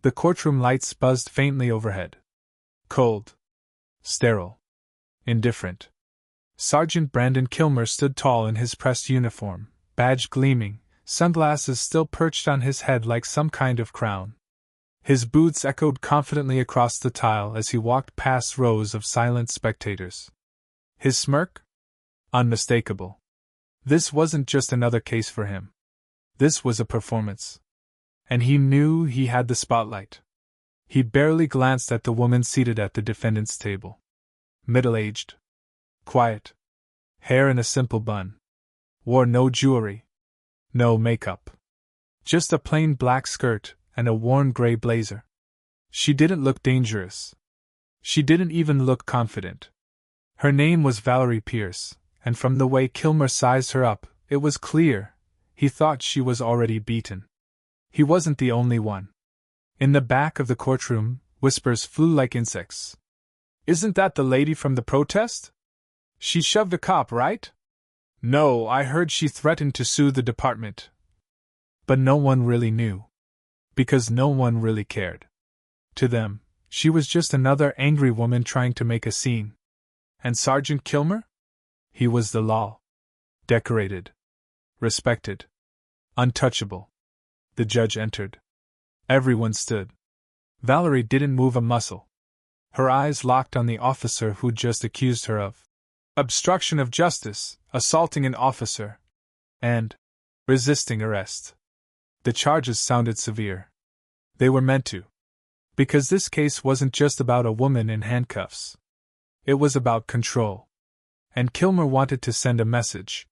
The courtroom lights buzzed faintly overhead. Cold. Sterile. Indifferent. Sergeant Brandon Kilmer stood tall in his pressed uniform, badge gleaming, sunglasses still perched on his head like some kind of crown. His boots echoed confidently across the tile as he walked past rows of silent spectators. His smirk? Unmistakable. This wasn't just another case for him. This was a performance. And he knew he had the spotlight. He barely glanced at the woman seated at the defendant's table. Middle-aged. Quiet. Hair in a simple bun. Wore no jewelry. No makeup. Just a plain black skirt and a worn gray blazer. She didn't look dangerous. She didn't even look confident. Her name was Valerie Pierce, and from the way Kilmer sized her up, it was clear he thought she was already beaten. He wasn't the only one. In the back of the courtroom, whispers flew like insects. "Isn't that the lady from the protest? She shoved a cop, right? No, I heard she threatened to sue the department." But no one really knew. Because no one really cared. To them, she was just another angry woman trying to make a scene. And Sergeant Kilmer? He was the law. Decorated. Respected. Untouchable. The judge entered. Everyone stood. Valerie didn't move a muscle. Her eyes locked on the officer who'd just accused her of obstruction of justice, assaulting an officer, and resisting arrest. The charges sounded severe. They were meant to. Because this case wasn't just about a woman in handcuffs. It was about control. And Kilmer wanted to send a message.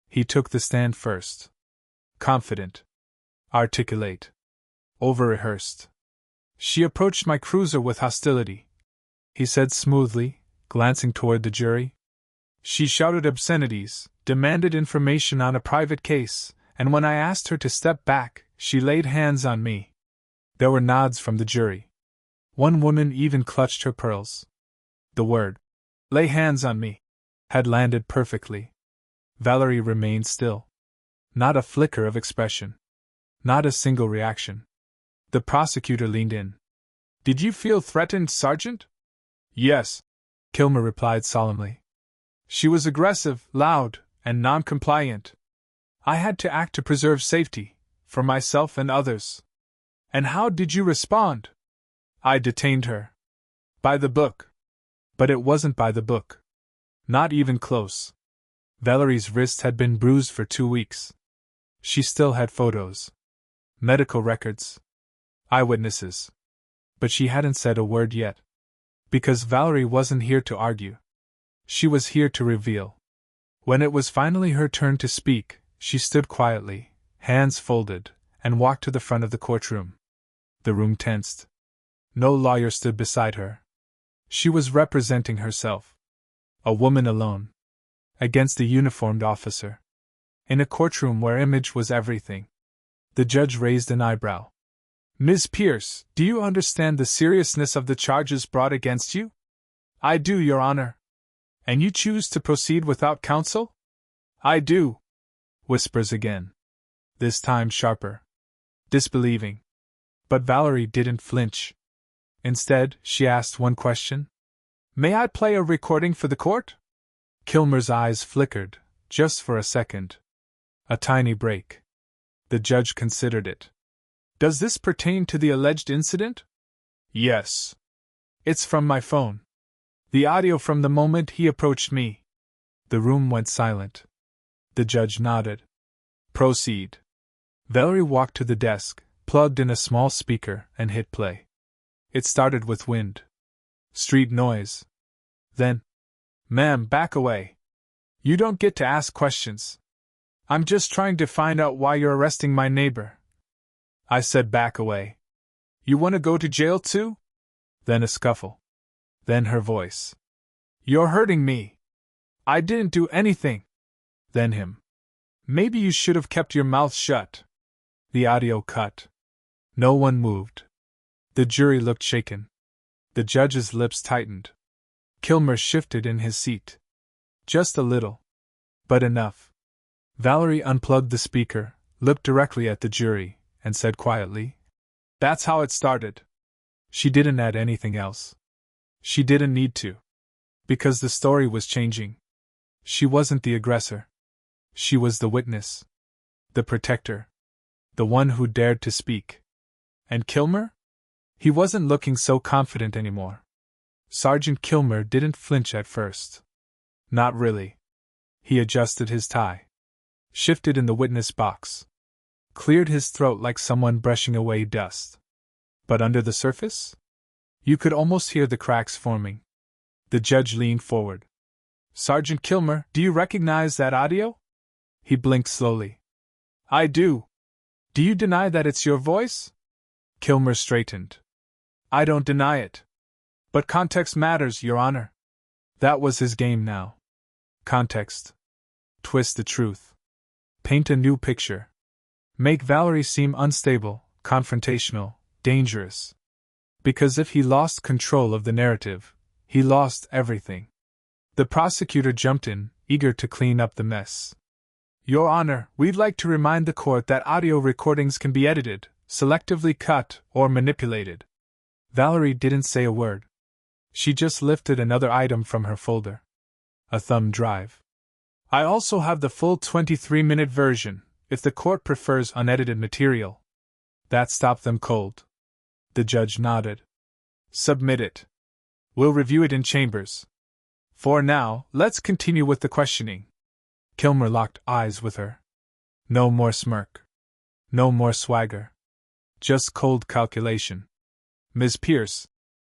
He took the stand first. Confident. Articulate. Over-rehearsed. "She approached my cruiser with hostility," he said smoothly, glancing toward the jury. "She shouted obscenities, demanded information on a private case, and when I asked her to step back, she laid hands on me." There were nods from the jury. One woman even clutched her pearls. The word, "lay hands on me," had landed perfectly. Valerie remained still. Not a flicker of expression. Not a single reaction. The prosecutor leaned in. "Did you feel threatened, Sergeant?" "Yes," Kilmer replied solemnly. "She was aggressive, loud, and non-compliant. I had to act to preserve safety, for myself and others." "And how did you respond?" "I detained her. By the book." But it wasn't by the book. Not even close. Valerie's wrist had been bruised for 2 weeks. She still had photos. Medical records. Eyewitnesses. But she hadn't said a word yet. Because Valerie wasn't here to argue. She was here to reveal. When it was finally her turn to speak, she stood quietly, hands folded, and walked to the front of the courtroom. The room tensed. No lawyer stood beside her. She was representing herself. A woman alone. Against a uniformed officer. In a courtroom where image was everything. The judge raised an eyebrow. "Ms. Pierce, do you understand the seriousness of the charges brought against you?" "I do, Your Honor." "And you choose to proceed without counsel?" "I do." Whispers again. This time sharper. Disbelieving. But Valerie didn't flinch. Instead, she asked one question. "May I play a recording for the court?" Kilmer's eyes flickered, just for a second. A tiny break. The judge considered it. "Does this pertain to the alleged incident?" "Yes." "It's from my phone. The audio from the moment he approached me." The room went silent. The judge nodded. "Proceed." Valerie walked to the desk, plugged in a small speaker, and hit play. It started with wind. Street noise. Then, "Ma'am, back away. You don't get to ask questions. I'm just trying to find out why you're arresting my neighbor." I said back away. "You want to go to jail too?" Then a scuffle. Then her voice. "You're hurting me." "I didn't do anything." Then him. "Maybe you should have kept your mouth shut." The audio cut. No one moved. The jury looked shaken. The judge's lips tightened. Kilmer shifted in his seat. Just a little. But enough. Valerie unplugged the speaker, looked directly at the jury, and said quietly, That's how it started. She didn't add anything else. She didn't need to. Because the story was changing. She wasn't the aggressor. She was the witness. The protector. The one who dared to speak. And Kilmer? He wasn't looking so confident anymore. Sergeant Kilmer didn't flinch at first. Not really. He adjusted his tie. Shifted in the witness box. Cleared his throat like someone brushing away dust. But under the surface? You could almost hear the cracks forming. The judge leaned forward. Sergeant Kilmer, do you recognize that audio? He blinked slowly. I do. Do you deny that it's your voice? Kilmer straightened. I don't deny it. But context matters, Your Honor. That was his game now. Context. Twist the truth. Paint a new picture. Make Valerie seem unstable, confrontational, dangerous. Because if he lost control of the narrative, he lost everything. The prosecutor jumped in, eager to clean up the mess. Your Honor, we'd like to remind the court that audio recordings can be edited, selectively cut, or manipulated. Valerie didn't say a word. She just lifted another item from her folder. A thumb drive. I also have the full 23-minute version, if the court prefers unedited material. That stopped them cold. The judge nodded. Submit it. We'll review it in chambers. For now, let's continue with the questioning. Kilmer locked eyes with her. No more smirk. No more swagger. Just cold calculation. Ms. Pierce,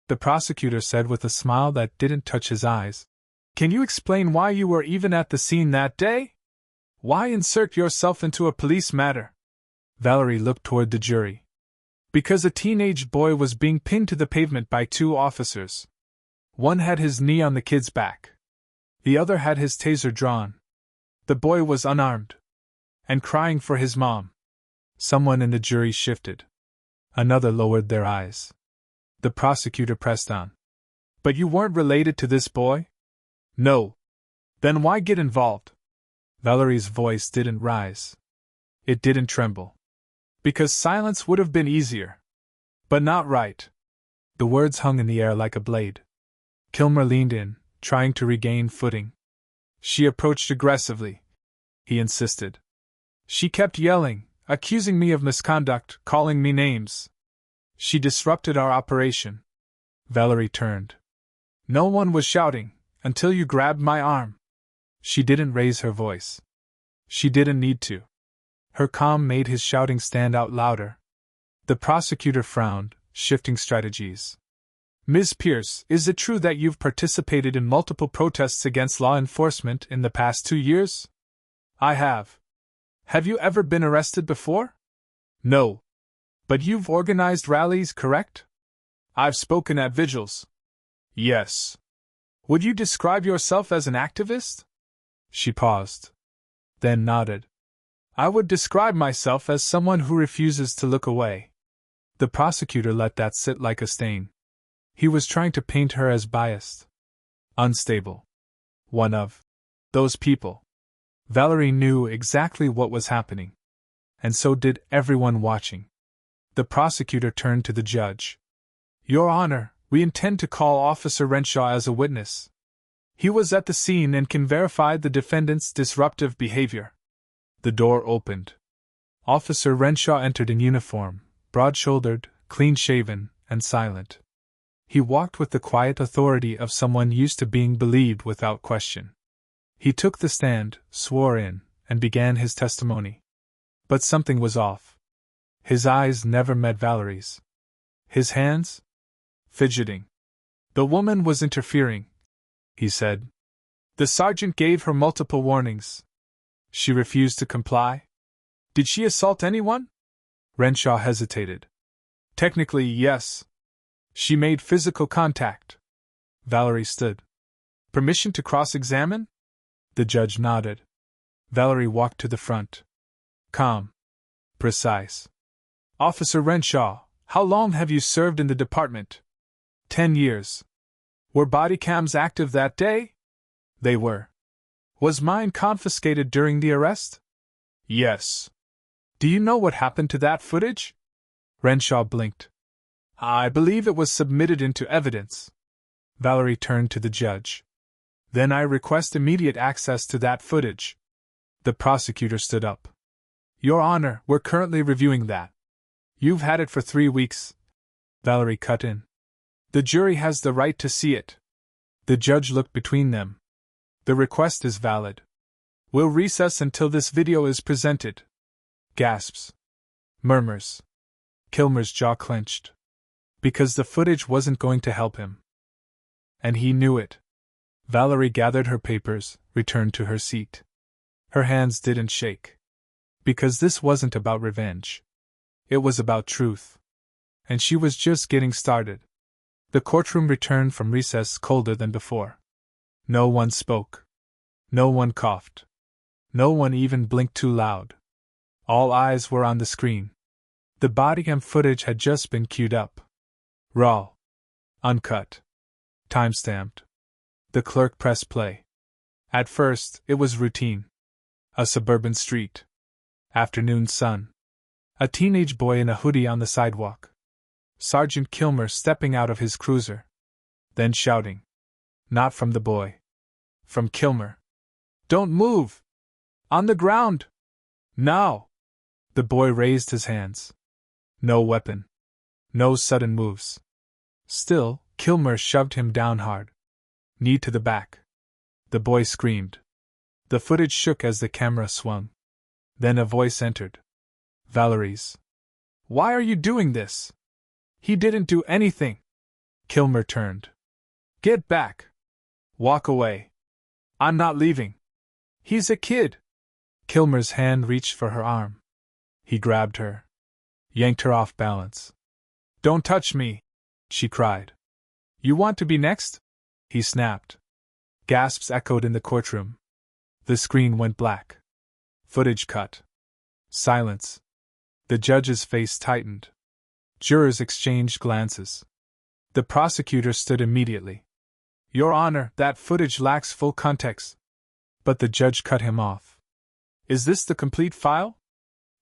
the prosecutor said with a smile that didn't touch his eyes, can you explain why you were even at the scene that day? Why insert yourself into a police matter? Valerie looked toward the jury. Because a teenage boy was being pinned to the pavement by two officers. One had his knee on the kid's back. The other had his taser drawn. The boy was unarmed. And crying for his mom. Someone in the jury shifted. Another lowered their eyes. The prosecutor pressed on. But you weren't related to this boy? No. Then why get involved? Valerie's voice didn't rise. It didn't tremble. Because silence would have been easier. But not right. The words hung in the air like a blade. Kilmer leaned in, trying to regain footing. She approached aggressively. He insisted. She kept yelling, accusing me of misconduct, calling me names. She disrupted our operation. Valerie turned. No one was shouting, until you grabbed my arm. She didn't raise her voice. She didn't need to. Her calm made his shouting stand out louder. The prosecutor frowned, shifting strategies. Ms. Pierce, is it true that you've participated in multiple protests against law enforcement in the past 2 years? I have. Have you ever been arrested before? No. But you've organized rallies, correct? I've spoken at vigils. Yes. Would you describe yourself as an activist? She paused. Then nodded. I would describe myself as someone who refuses to look away. The prosecutor let that sit like a stain. He was trying to paint her as biased. Unstable. One of those people. Valerie knew exactly what was happening. And so did everyone watching. The prosecutor turned to the judge. Your Honor, we intend to call Officer Renshaw as a witness. He was at the scene and can verify the defendant's disruptive behavior. The door opened. Officer Renshaw entered in uniform, broad-shouldered, clean-shaven, and silent. He walked with the quiet authority of someone used to being believed without question. He took the stand, swore in, and began his testimony. But something was off. His eyes never met Valerie's. His hands? Fidgeting. The woman was interfering, he said. The sergeant gave her multiple warnings. She refused to comply? Did she assault anyone? Renshaw hesitated. Technically, yes. She made physical contact. Valerie stood. Permission to cross-examine? The judge nodded. Valerie walked to the front. Calm. Precise. Officer Renshaw, how long have you served in the department? 10 years. Were bodycams active that day? They were. Was mine confiscated during the arrest? Yes. Do you know what happened to that footage? Renshaw blinked. I believe it was submitted into evidence. Valerie turned to the judge. Then I request immediate access to that footage. The prosecutor stood up. Your Honor, we're currently reviewing that. You've had it for 3 weeks. Valerie cut in. The jury has the right to see it. The judge looked between them. The request is valid. We'll recess until this video is presented. Gasps. Murmurs. Kilmer's jaw clenched. Because the footage wasn't going to help him. And he knew it. Valerie gathered her papers, returned to her seat. Her hands didn't shake. Because this wasn't about revenge. It was about truth. And she was just getting started. The courtroom returned from recess colder than before. No one spoke. No one coughed. No one even blinked too loud. All eyes were on the screen. The bodycam footage had just been queued up. Raw. Uncut. Time-stamped. The clerk pressed play. At first, it was routine. A suburban street. Afternoon sun. A teenage boy in a hoodie on the sidewalk. Sergeant Kilmer stepping out of his cruiser. Then shouting. Not from the boy. From Kilmer. Don't move! On the ground! Now! The boy raised his hands. No weapon. No sudden moves. Still, Kilmer shoved him down hard. Knee to the back. The boy screamed. The footage shook as the camera swung. Then a voice entered. Valerie's. Why are you doing this? He didn't do anything. Kilmer turned. Get back. Walk away. I'm not leaving. He's a kid. Kilmer's hand reached for her arm. He grabbed her. Yanked her off balance. Don't touch me, she cried. You want to be next? He snapped. Gasps echoed in the courtroom. The screen went black. Footage cut. Silence. The judge's face tightened. Jurors exchanged glances. The prosecutor stood immediately. Your Honor, that footage lacks full context. But the judge cut him off. Is this the complete file?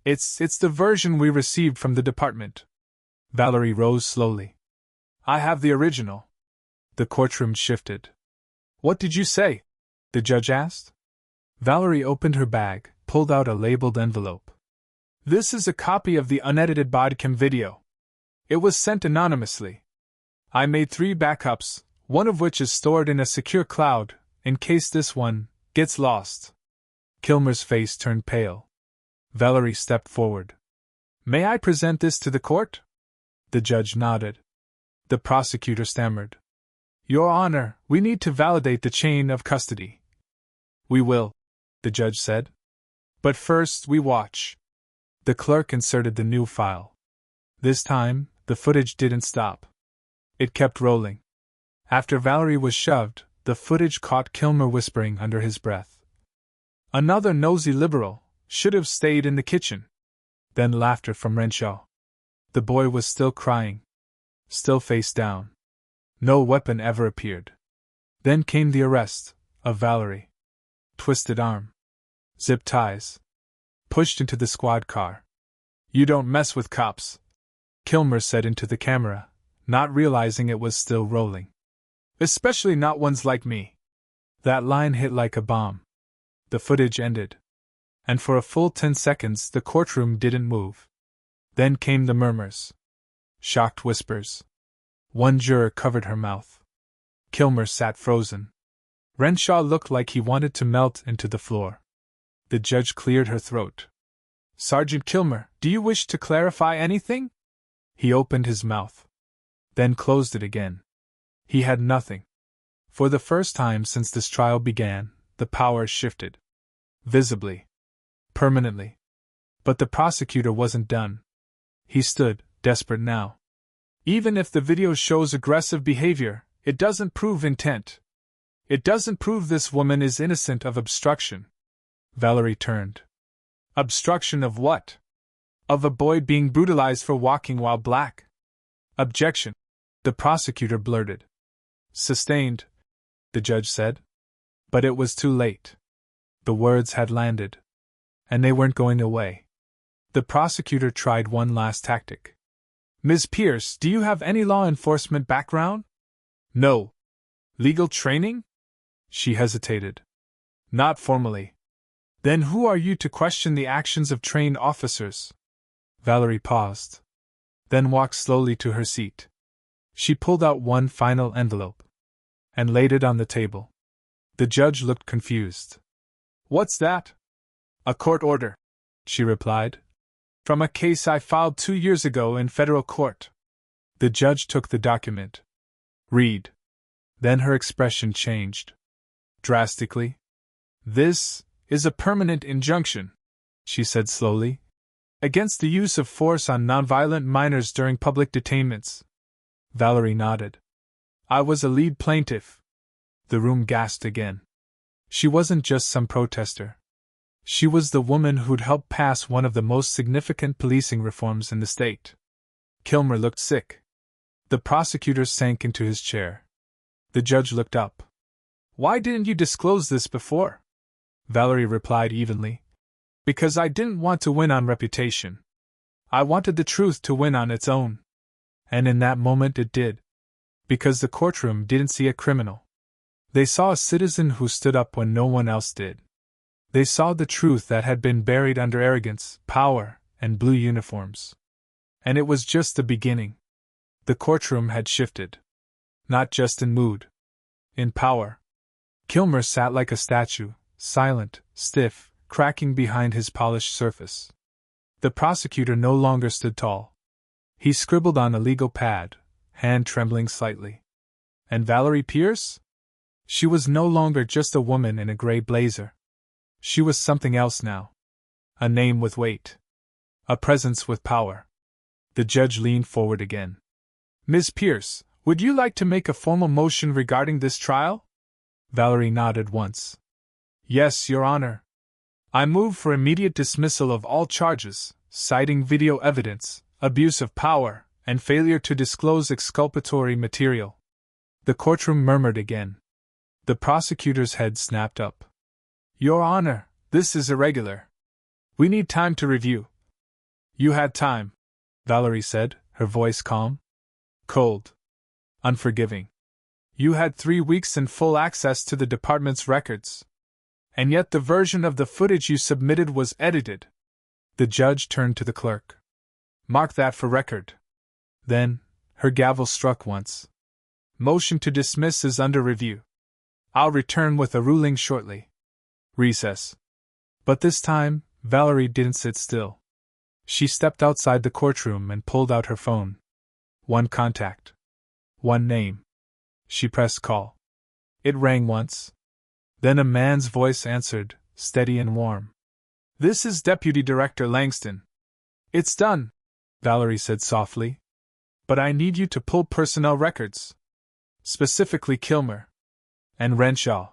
It's the version we received from the department. Valerie rose slowly. I have the original. The courtroom shifted. What did you say? The judge asked. Valerie opened her bag, pulled out a labeled envelope. This is a copy of the unedited bodycam video. It was sent anonymously. I made 3 backups, one of which is stored in a secure cloud, in case this one gets lost. Kilmer's face turned pale. Valerie stepped forward. May I present this to the court? The judge nodded. The prosecutor stammered. Your Honor, we need to validate the chain of custody. We will, the judge said. But first we watch. The clerk inserted the new file. This time, the footage didn't stop. It kept rolling. After Valerie was shoved, the footage caught Kilmer whispering under his breath. Another nosy liberal, should have stayed in the kitchen. Then laughter from Renshaw. The boy was still crying. Still face down. No weapon ever appeared. Then came the arrest of Valerie. Twisted arm. Zip ties. Pushed into the squad car. You don't mess with cops, Kilmer said into the camera, not realizing it was still rolling. Especially not ones like me. That line hit like a bomb. The footage ended. And for a full 10 seconds the courtroom didn't move. Then came the murmurs. Shocked whispers. One juror covered her mouth. Kilmer sat frozen. Renshaw looked like he wanted to melt into the floor. The judge cleared her throat. Sergeant Kilmer, do you wish to clarify anything? He opened his mouth. Then closed it again. He had nothing. For the first time since this trial began, the power shifted. Visibly. Permanently. But the prosecutor wasn't done. He stood, desperate now. Even if the video shows aggressive behavior, it doesn't prove intent. It doesn't prove this woman is innocent of obstruction. Valerie turned. Obstruction of what? Of a boy being brutalized for walking while black. Objection, the prosecutor blurted. Sustained, the judge said. But it was too late. The words had landed. And they weren't going away. The prosecutor tried one last tactic. Ms. Pierce, do you have any law enforcement background? No. Legal training? She hesitated. Not formally. Then who are you to question the actions of trained officers? Valerie paused. Then walked slowly to her seat. She pulled out one final envelope and laid it on the table. The judge looked confused. What's that? A court order, she replied. From a case I filed 2 years ago in federal court. The judge took the document. Read. Then her expression changed. Drastically. This is a permanent injunction, she said slowly, against the use of force on nonviolent minors during public detainments. Valerie nodded. I was a lead plaintiff. The room gasped again. She wasn't just some protester. She was the woman who'd helped pass one of the most significant policing reforms in the state. Kilmer looked sick. The prosecutor sank into his chair. The judge looked up. Why didn't you disclose this before? Valerie replied evenly. Because I didn't want to win on reputation. I wanted the truth to win on its own. And in that moment it did. Because the courtroom didn't see a criminal. They saw a citizen who stood up when no one else did. They saw the truth that had been buried under arrogance, power, and blue uniforms. And it was just the beginning. The courtroom had shifted. Not just in mood. In power. Kilmer sat like a statue, silent, stiff, cracking behind his polished surface. The prosecutor no longer stood tall. He scribbled on a legal pad, hand trembling slightly. And Valerie Pierce? She was no longer just a woman in a gray blazer. She was something else now. A name with weight. A presence with power. The judge leaned forward again. Ms. Pierce, would you like to make a formal motion regarding this trial? Valerie nodded once. Yes, Your Honor. I move for immediate dismissal of all charges, citing video evidence, abuse of power, and failure to disclose exculpatory material. The courtroom murmured again. The prosecutor's head snapped up. Your Honor, this is irregular. We need time to review. You had time, Valerie said, her voice calm. Cold. Unforgiving. You had 3 weeks and full access to the department's records. And yet the version of the footage you submitted was edited. The judge turned to the clerk. Mark that for record. Then, her gavel struck once. Motion to dismiss is under review. I'll return with a ruling shortly. Recess. But this time, Valerie didn't sit still. She stepped outside the courtroom and pulled out her phone. One contact. One name. She pressed call. It rang once. Then a man's voice answered, steady and warm. This is Deputy Director Langston. It's done, Valerie said softly. But I need you to pull personnel records. Specifically Kilmer. And Renshaw.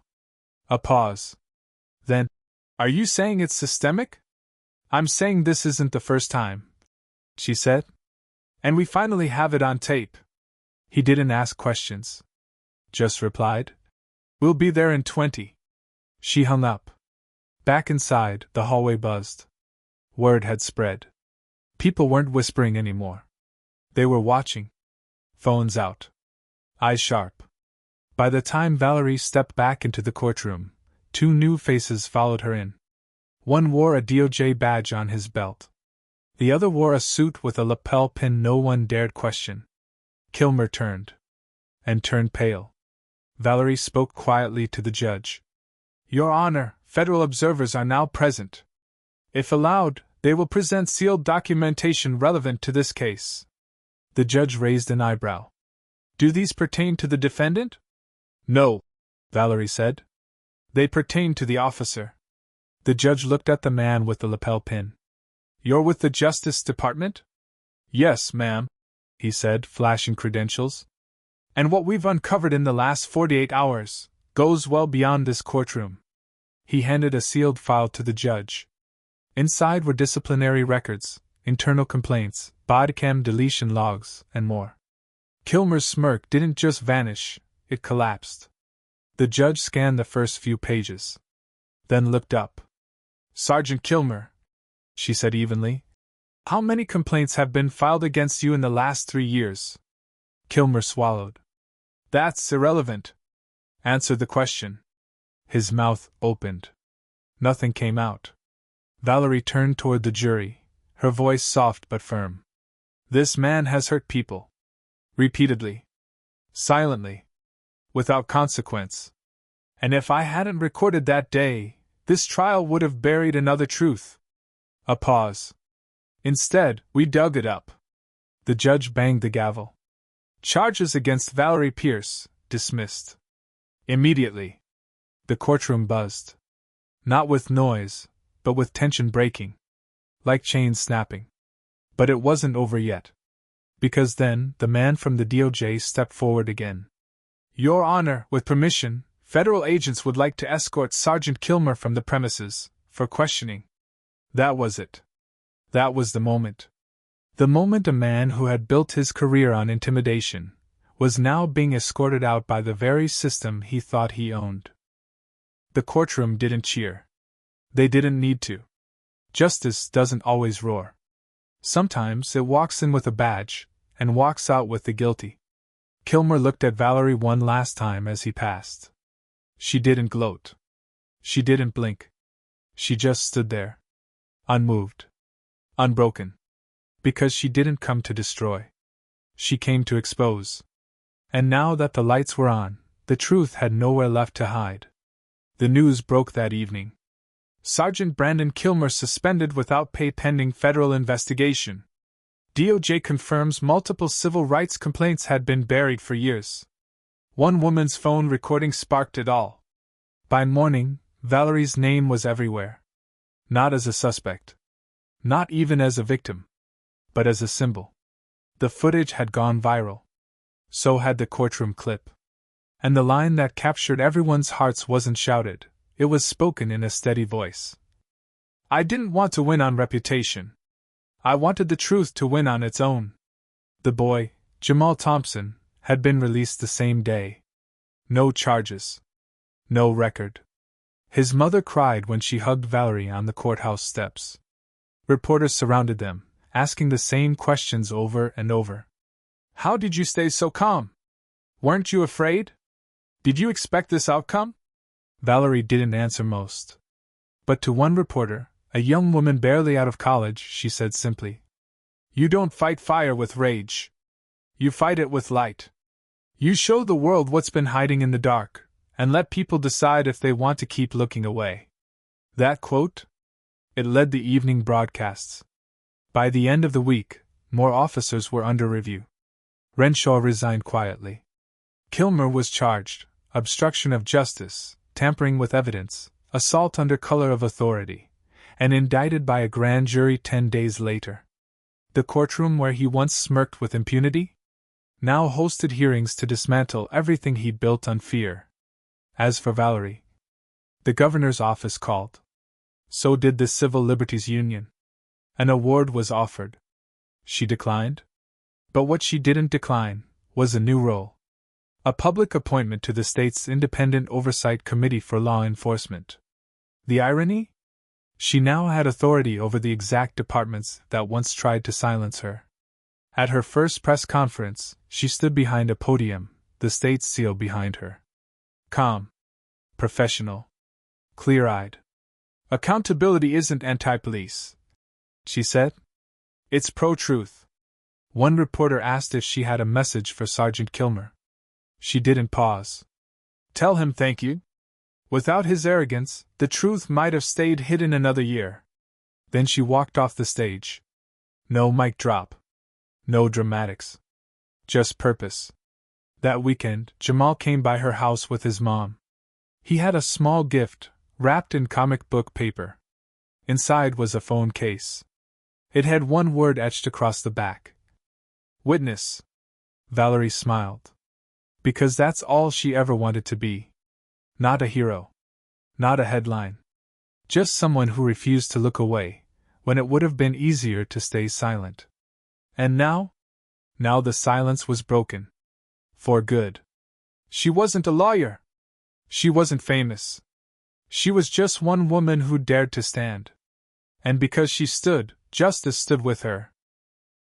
A pause. Then, are you saying it's systemic? I'm saying this isn't the first time, she said. And we finally have it on tape. He didn't ask questions. Just replied. We'll be there in 20. She hung up. Back inside, the hallway buzzed. Word had spread. People weren't whispering anymore. They were watching. Phones out. Eyes sharp. By the time Valerie stepped back into the courtroom, 2 new faces followed her in. One wore a DOJ badge on his belt. The other wore a suit with a lapel pin no one dared question. Kilmer turned. And turned pale. Valerie spoke quietly to the judge. Your Honor, federal observers are now present. If allowed, they will present sealed documentation relevant to this case. The judge raised an eyebrow. Do these pertain to the defendant? No, Valerie said. They pertain to the officer. The judge looked at the man with the lapel pin. You're with the Justice Department? Yes, ma'am, he said, flashing credentials. And what we've uncovered in the last 48 hours goes well beyond this courtroom. He handed a sealed file to the judge. Inside were disciplinary records, internal complaints, bodycam deletion logs, and more. Kilmer's smirk didn't just vanish, it collapsed. The judge scanned the first few pages. Then looked up. Sergeant Kilmer, she said evenly. How many complaints have been filed against you in the last 3 years? Kilmer swallowed. That's irrelevant. Answer the question. His mouth opened. Nothing came out. Valerie turned toward the jury, her voice soft but firm. This man has hurt people. Repeatedly. Silently. Without consequence. And if I hadn't recorded that day, this trial would have buried another truth. A pause. Instead, we dug it up. The judge banged the gavel. Charges against Valerie Pierce, dismissed. Immediately. The courtroom buzzed. Not with noise, but with tension breaking. Like chains snapping. But it wasn't over yet. Because then, the man from the DOJ stepped forward again. Your Honor, with permission, federal agents would like to escort Sergeant Kilmer from the premises, for questioning. That was it. That was the moment. The moment a man who had built his career on intimidation was now being escorted out by the very system he thought he owned. The courtroom didn't cheer. They didn't need to. Justice doesn't always roar. Sometimes it walks in with a badge, and walks out with the guilty. Kilmer looked at Valerie one last time as he passed. She didn't gloat. She didn't blink. She just stood there. Unmoved. Unbroken. Because she didn't come to destroy. She came to expose. And now that the lights were on, the truth had nowhere left to hide. The news broke that evening. Sergeant Brandon Kilmer suspended without pay pending federal investigation. DOJ confirms multiple civil rights complaints had been buried for years. One woman's phone recording sparked it all. By morning, Valerie's name was everywhere. Not as a suspect. Not even as a victim. But as a symbol. The footage had gone viral. So had the courtroom clip. And the line that captured everyone's hearts wasn't shouted, it was spoken in a steady voice. I didn't want to win on reputation. I wanted the truth to win on its own. The boy, Jamal Thompson, had been released the same day. No charges. No record. His mother cried when she hugged Valerie on the courthouse steps. Reporters surrounded them, asking the same questions over and over. How did you stay so calm? Weren't you afraid? Did you expect this outcome? Valerie didn't answer most. But to one reporter, a young woman barely out of college, she said simply, You don't fight fire with rage. You fight it with light. You show the world what's been hiding in the dark, and let people decide if they want to keep looking away. That quote? It led the evening broadcasts. By the end of the week, more officers were under review. Renshaw resigned quietly. Kilmer was charged, obstruction of justice, tampering with evidence, assault under color of authority, and indicted by a grand jury 10 days later. The courtroom where he once smirked with impunity? Now hosted hearings to dismantle everything he built on fear. As for Valerie, the governor's office called. So did the Civil Liberties Union. An award was offered. She declined? But what she didn't decline was a new role. A public appointment to the state's Independent Oversight Committee for Law Enforcement. The irony? She now had authority over the exact departments that once tried to silence her. At her first press conference, she stood behind a podium, the state's seal behind her. Calm. Professional. Clear-eyed. Accountability isn't anti-police, she said. It's pro-truth. One reporter asked if she had a message for Sergeant Kilmer. She didn't pause. Tell him thank you. Without his arrogance, the truth might have stayed hidden another year. Then she walked off the stage. No mic drop. No dramatics. Just purpose. That weekend, Jamal came by her house with his mom. He had a small gift, wrapped in comic book paper. Inside was a phone case. It had one word etched across the back. Witness. Valerie smiled. Because that's all she ever wanted to be. Not a hero. Not a headline. Just someone who refused to look away, when it would have been easier to stay silent. And now? Now the silence was broken. For good. She wasn't a lawyer. She wasn't famous. She was just one woman who dared to stand. And because she stood, Justice stood with her,